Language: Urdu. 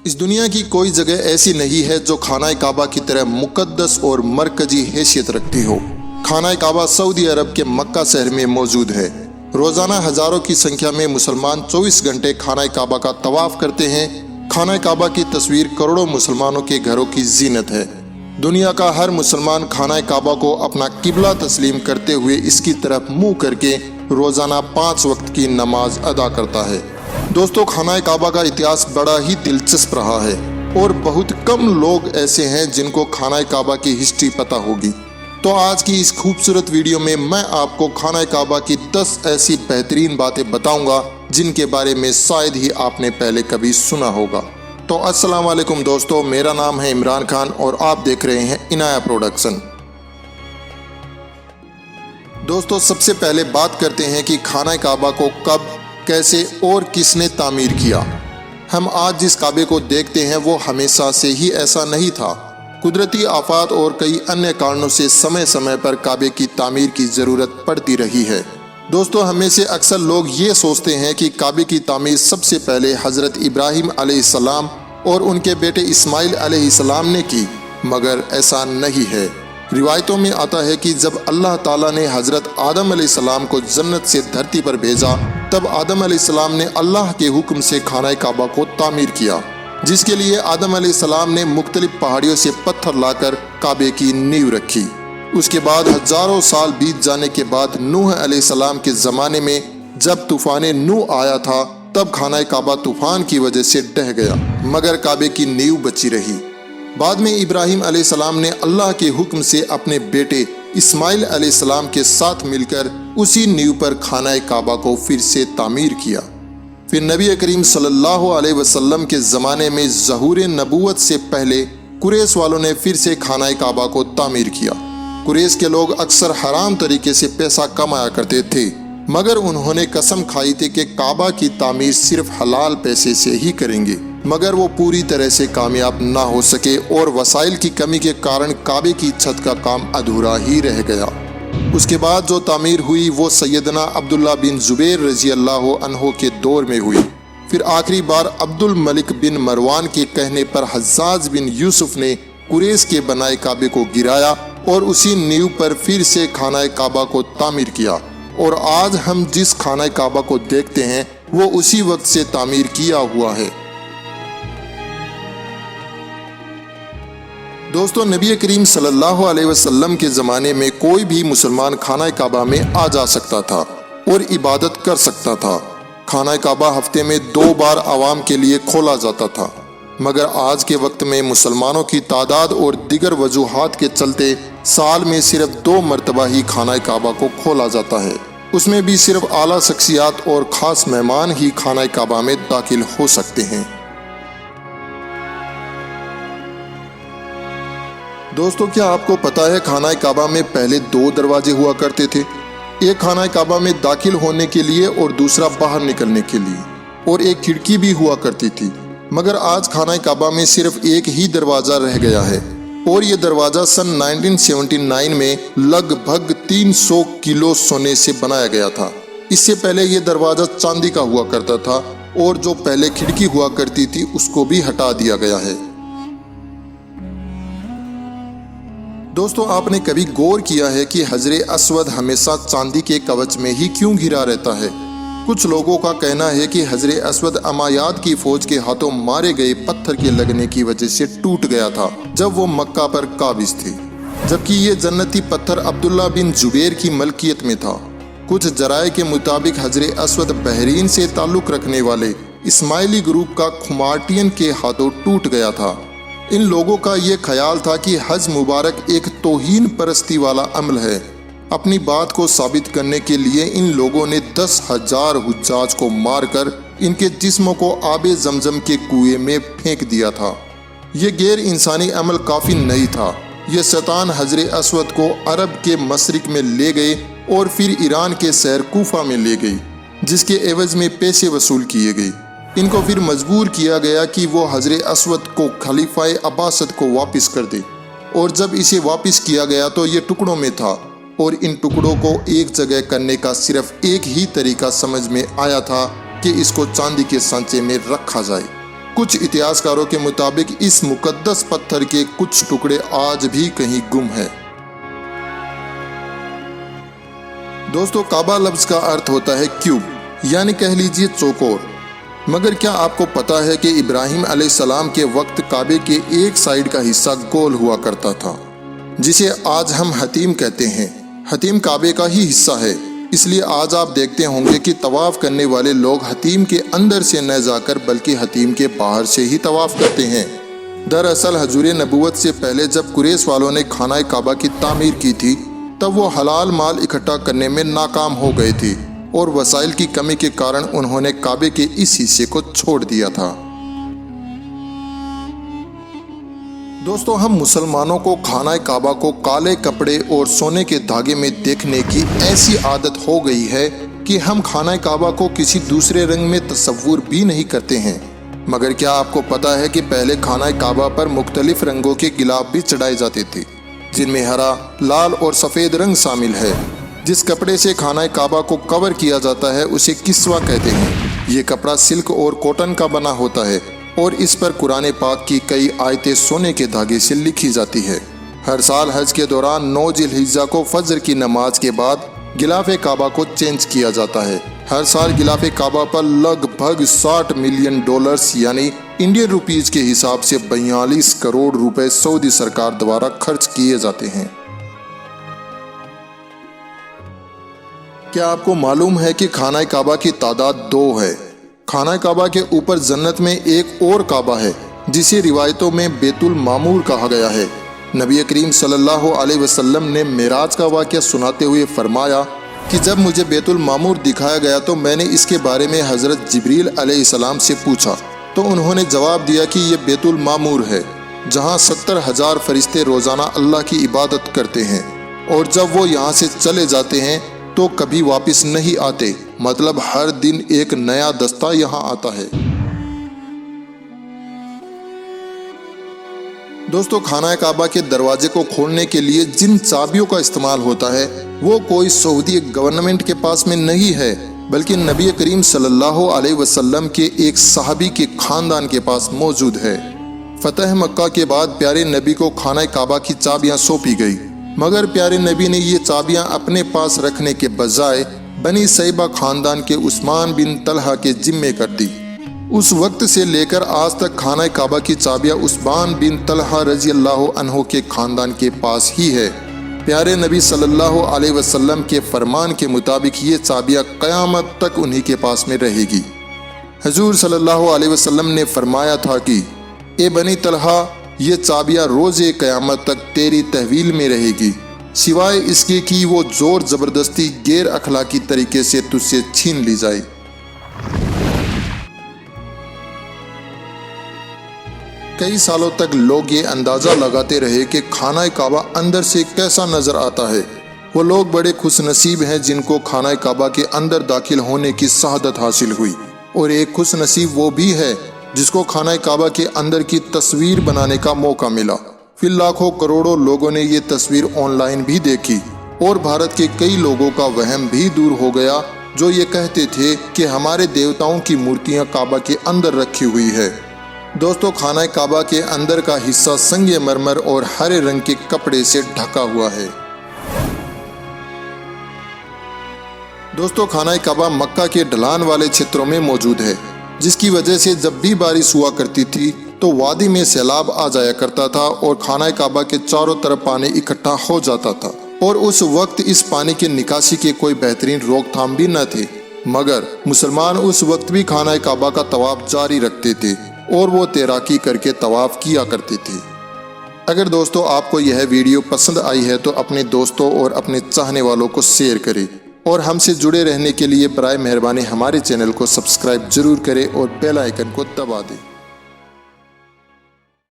اس دنیا کی کوئی جگہ ایسی نہیں ہے جو خانہ کعبہ کی طرح مقدس اور مرکزی حیثیت رکھتی ہو۔ خانہ کعبہ سعودی عرب کے مکہ شہر میں موجود ہے۔ روزانہ ہزاروں کی سنکھیا میں مسلمان 24 گھنٹے خانہ کعبہ کا طواف کرتے ہیں۔ خانہ کعبہ کی تصویر کروڑوں مسلمانوں کے گھروں کی زینت ہے۔ دنیا کا ہر مسلمان خانہ کعبہ کو اپنا قبلہ تسلیم کرتے ہوئے اس کی طرف منہ کر کے روزانہ 5 وقت کی نماز ادا کرتا ہے۔ دوستو، خانہ کعبہ کا اتہاس بڑا ہی دلچسپ رہا ہے اور بہت کم لوگ ایسے ہیں جن کو خانہ کعبہ کی ہسٹری پتہ ہوگی۔ تو آج کی اس خوبصورت ویڈیو میں آپ کو خانہ کعبہ کی 10 ایسی بہترین باتیں بتاؤں گا جن کے بارے میں شاید ہی آپ نے پہلے کبھی سنا ہوگا۔ تو السلام علیکم دوستو، میرا نام ہے عمران خان اور آپ دیکھ رہے ہیں عنایہ پروڈکشن۔ دوستو، سب سے پہلے بات کرتے ہیں کہ خانہ کعبہ کو کب، کیسے اور کس نے تعمیر کیا۔ ہم آج جس کعبے کو دیکھتے ہیں وہ ہمیشہ سے ہی ایسا نہیں تھا۔ قدرتی آفات اور کئی انیہ کارنوں سے سمے پر کعبے کی تعمیر کی ضرورت پڑتی رہی ہے۔ دوستو، ہمیں سے اکثر لوگ یہ سوچتے ہیں کہ کعبے کی تعمیر سب سے پہلے حضرت ابراہیم علیہ السلام اور ان کے بیٹے اسماعیل علیہ السلام نے کی، مگر ایسا نہیں ہے۔ روایتوں میں آتا ہے کہ جب اللہ تعالیٰ نے حضرت آدم علیہ السلام کو جنت سے دھرتی پر بھیجا، تب آدم علیہ السلام نے اللہ کے حکم سے خانہ کعبہ کو تعمیر کیا، جس کے لیے آدم علیہ السلام نے مختلف پہاڑیوں سے پتھر لا کر کعبے کی نیو رکھی۔ اس کے بعد ہزاروں سال بیت جانے کے بعد نوح علیہ السلام کے زمانے میں جب طوفان نوح آیا تھا، تب خانہ کعبہ طوفان کی وجہ سے ڈہ گیا، مگر کعبے کی نیو بچی رہی۔ بعد میں ابراہیم علیہ السلام نے اللہ کے حکم سے اپنے بیٹے اسماعیل علیہ السلام کے ساتھ مل کر اسی نیو پر خانہ کعبہ کو پھر سے تعمیر کیا۔ پھر نبی کریم صلی اللہ علیہ وسلم کے زمانے میں ظہور نبوت سے پہلے قریش والوں نے پھر سے خانہ کعبہ کو تعمیر کیا۔ قریش کے لوگ اکثر حرام طریقے سے پیسہ کمایا کرتے تھے، مگر انہوں نے قسم کھائی تھی کہ کعبہ کی تعمیر صرف حلال پیسے سے ہی کریں گے، مگر وہ پوری طرح سے کامیاب نہ ہو سکے اور وسائل کی کمی کے کارن کعبے کی چھت کا کام ادھورا ہی رہ گیا۔ اس کے بعد جو تعمیر ہوئی وہ سیدنا عبداللہ بن زبیر رضی اللہ عنہ کے دور میں ہوئی۔ پھر آخری بار عبد الملک بن مروان کے کہنے پر حجاج بن یوسف نے قریش کے بنائے کعبے کو گرایا اور اسی نیو پر پھر سے خانہ کعبہ کو تعمیر کیا، اور آج ہم جس خانہ کعبہ کو دیکھتے ہیں وہ اسی وقت سے تعمیر کیا ہوا ہے۔ دوستو، نبی کریم صلی اللہ علیہ وسلم کے زمانے میں کوئی بھی مسلمان خانہ کعبہ میں آ جا سکتا تھا اور عبادت کر سکتا تھا۔ خانہ کعبہ ہفتے میں 2 بار عوام کے لیے کھولا جاتا تھا، مگر آج کے وقت میں مسلمانوں کی تعداد اور دیگر وجوہات کے چلتے سال میں صرف 2 مرتبہ ہی خانہ کعبہ کو کھولا جاتا ہے۔ اس میں بھی صرف اعلیٰ شخصیات اور خاص مہمان ہی خانہ کعبہ میں داخل ہو سکتے ہیں۔ دوستو، کیا آپ کو پتا ہے خانہ کعبہ میں پہلے 2 دروازے ہوا کرتے تھے؟ ایک خانہ کعبہ میں داخل ہونے کے لیے اور دوسرا باہر نکلنے کے لیے، اور ایک کھڑکی بھی ہوا کرتی تھی، مگر آج خانہ کعبہ میں صرف ایک ہی دروازہ رہ گیا ہے، اور یہ دروازہ سن 1979 میں لگ بھگ 300 کلو سونے سے بنایا گیا تھا۔ اس سے پہلے یہ دروازہ چاندی کا ہوا کرتا تھا اور جو پہلے کھڑکی ہوا کرتی تھی اس کو بھی ہٹا دیا گیا ہے۔ دوستو، آپ نے کبھی غور کیا ہے کہ حجر اسود ہمیشہ چاندی کے کوچ میں ہی کیوں گھرا رہتا ہے؟ کچھ لوگوں کا کہنا ہے کہ حجر اسود امویاد کی فوج کے ہاتھوں مارے گئے پتھر کے لگنے کی وجہ سے ٹوٹ گیا تھا جب وہ مکہ پر قابض تھے، جبکہ یہ جنتی پتھر عبداللہ بن زبیر کی ملکیت میں تھا۔ کچھ ذرائع کے مطابق حجر اسود بحرین سے تعلق رکھنے والے اسماعیلی گروپ کا خمارٹین کے ہاتھوں ٹوٹ گیا تھا۔ ان لوگوں کا یہ خیال تھا کہ حج مبارک ایک توہین پرستی والا عمل ہے۔ اپنی بات کو ثابت کرنے کے لیے ان لوگوں نے 10,000 حجاج کو مار کر ان کے جسموں کو آب زمزم کے کنویں میں پھینک دیا تھا۔ یہ غیر انسانی عمل کافی نہیں تھا۔ یہ شیطان حجر اسود کو عرب کے مشرق میں لے گئے اور پھر ایران کے شہر کوفہ میں لے گئی، جس کے عوض میں پیسے وصول کیے گئے۔ ان کو پھر مجبور کیا گیا کہ وہ حجر اسود کو خلیفہ عباسد کو واپس کر دے، اور جب اسے واپس کیا گیا تو یہ ٹکڑوں میں تھا، اور ان ٹکڑوں کو ایک جگہ کرنے کا صرف ایک ہی طریقہ سمجھ میں آیا تھا کہ اس کو چاندی کے سانچے میں رکھا جائے۔ کچھ اتہاسکاروں کے مطابق اس مقدس پتھر کے کچھ ٹکڑے آج بھی کہیں گم ہیں۔ دوستو، کعبہ لفظ کا ارتھ ہوتا ہے کیوب، یعنی کہہ لیجئے چوکور۔ مگر کیا آپ کو پتا ہے کہ ابراہیم علیہ السلام کے وقت کعبے کے ایک سائیڈ کا حصہ گول ہوا کرتا تھا، جسے آج ہم حتیم کہتے ہیں۔ حتیم کعبے کا ہی حصہ ہے، اس لیے آج آپ دیکھتے ہوں گے کہ طواف کرنے والے لوگ حتیم کے اندر سے نہ جا کر بلکہ حتیم کے باہر سے ہی طواف کرتے ہیں۔ دراصل حضور نبوت سے پہلے جب قریش والوں نے خانہ کعبہ کی تعمیر کی تھی، تب وہ حلال مال اکٹھا کرنے میں ناکام ہو گئے تھے اور وسائل کی کمی کے کارن انہوں نے کعبے کے اس حصے کو چھوڑ دیا تھا۔ دوستو، ہم مسلمانوں کو خانہ کعبہ کو کالے کپڑے اور سونے کے دھاگے میں دیکھنے کی ایسی عادت ہو گئی ہے کہ ہم خانہ کعبہ کو کسی دوسرے رنگ میں تصور بھی نہیں کرتے ہیں۔ مگر کیا آپ کو پتا ہے کہ پہلے خانہ کعبہ پر مختلف رنگوں کے غلاف بھی چڑھائے جاتے تھے، جن میں ہرا، لال اور سفید رنگ شامل ہے۔ جس کپڑے سے خانہ کعبہ کو کور کیا جاتا ہے اسے کسوہ کہتے ہیں۔ یہ کپڑا سلک اور کاٹن کا بنا ہوتا ہے اور اس پر قرآن پاک کی کئی آیتیں سونے کے دھاگے سے لکھی جاتی ہے۔ ہر سال حج کے دوران 9 ذی الحجہ کو فجر کی نماز کے بعد غلاف کعبہ کو چینج کیا جاتا ہے۔ ہر سال غلاف کعبہ پر لگ بھگ $60 ملین یعنی انڈین روپیز کے حساب سے 42 کروڑ روپے سعودی سرکار دوارا خرچ کیے جاتے ہیں۔ کیا آپ کو معلوم ہے کہ خانہ کعبہ کی تعداد 2 ہے؟ خانہ کعبہ کے اوپر جنت میں ایک اور کعبہ ہے جسے روایتوں میں بیت المعمور کہا گیا ہے۔ نبی کریم صلی اللہ علیہ وسلم نے معراج کا واقعہ سناتے ہوئے فرمایا کہ جب مجھے بیت المعمور دکھایا گیا تو میں نے اس کے بارے میں حضرت جبریل علیہ السلام سے پوچھا تو انہوں نے جواب دیا کہ یہ بیت المعمور ہے جہاں 70,000 فرشتے روزانہ اللہ کی عبادت کرتے ہیں، اور جب وہ یہاں سے چلے جاتے ہیں تو کبھی واپس نہیں آتے، مطلب ہر دن ایک نیا دستہ یہاں آتا ہے۔ دوستو، خانہ کعبہ کے دروازے کو کھولنے کے لیے جن چابیوں کا استعمال ہوتا ہے وہ کوئی سعودی گورنمنٹ کے پاس میں نہیں ہے، بلکہ نبی کریم صلی اللہ علیہ وسلم کے ایک صحابی کے خاندان کے پاس موجود ہے۔ فتح مکہ کے بعد پیارے نبی کو خانہ کعبہ کی چابیاں سونپی گئی، مگر پیارے نبی نے یہ چابیاں اپنے پاس رکھنے کے بجائے بنی سیبہ خاندان کے عثمان بن طلحہ کے ذمے کر دی۔ اس وقت سے لے کر آج تک خانہ کعبہ کی چابیاں عثمان بن طلحہ رضی اللہ عنہ کے خاندان کے پاس ہی ہے۔ پیارے نبی صلی اللہ علیہ وسلم کے فرمان کے مطابق یہ چابیاں قیامت تک انہی کے پاس میں رہے گی۔ حضور صلی اللہ علیہ وسلم نے فرمایا تھا کہ اے بنی طلحہ، یہ چابیاں روز قیامت تک تیری تحویل میں رہے گی، سوائے اس کے کہ وہ زور زبردستی غیر اخلاقی طریقے سے تجھ سے چھین لی جائے۔ کئی سالوں تک لوگ یہ اندازہ لگاتے رہے کہ خانہ کعبہ اندر سے کیسا نظر آتا ہے۔ وہ لوگ بڑے خوش نصیب ہیں جن کو خانہ کعبہ کے اندر داخل ہونے کی سعادت حاصل ہوئی، اور ایک خوش نصیب وہ بھی ہے جس کو خانہ کعبہ کے اندر کی تصویر بنانے کا موقع ملا۔ پھر لاکھوں کروڑوں لوگوں نے یہ تصویر آن لائن بھی دیکھی، اور بھارت کے کئی لوگوں کا وہم بھی دور ہو گیا جو یہ کہتے تھے کہ ہمارے دیوتاؤں کی مورتیاں کعبہ کے اندر رکھی ہوئی ہے۔ دوستو، خانہ کعبہ کے اندر کا حصہ سنگ مرمر اور ہرے رنگ کے کپڑے سے ڈھکا ہوا ہے۔ دوستو، خانہ کعبہ مکہ کے ڈھلان والے چھیتروں میں موجود ہے، جس کی وجہ سے جب بھی بارش ہوا کرتی تھی تو وادی میں سیلاب آ جایا کرتا تھا اور خانہ کعبہ کے چاروں طرف پانی اکٹھا ہو جاتا تھا، اور اس وقت اس پانی کے نکاسی کے کوئی بہترین روک تھام بھی نہ تھے۔ مگر مسلمان اس وقت بھی خانہ کعبہ کا طواف جاری رکھتے تھے اور وہ تیراکی کر کے طواف کیا کرتے تھے۔ اگر دوستو آپ کو یہ ویڈیو پسند آئی ہے تو اپنے دوستوں اور اپنے چاہنے والوں کو شیئر کریں، اور ہم سے جڑے رہنے کے لیے برائے مہربانی ہمارے چینل کو سبسکرائب ضرور کریں اور بیل آئیکن کو دبا دیں۔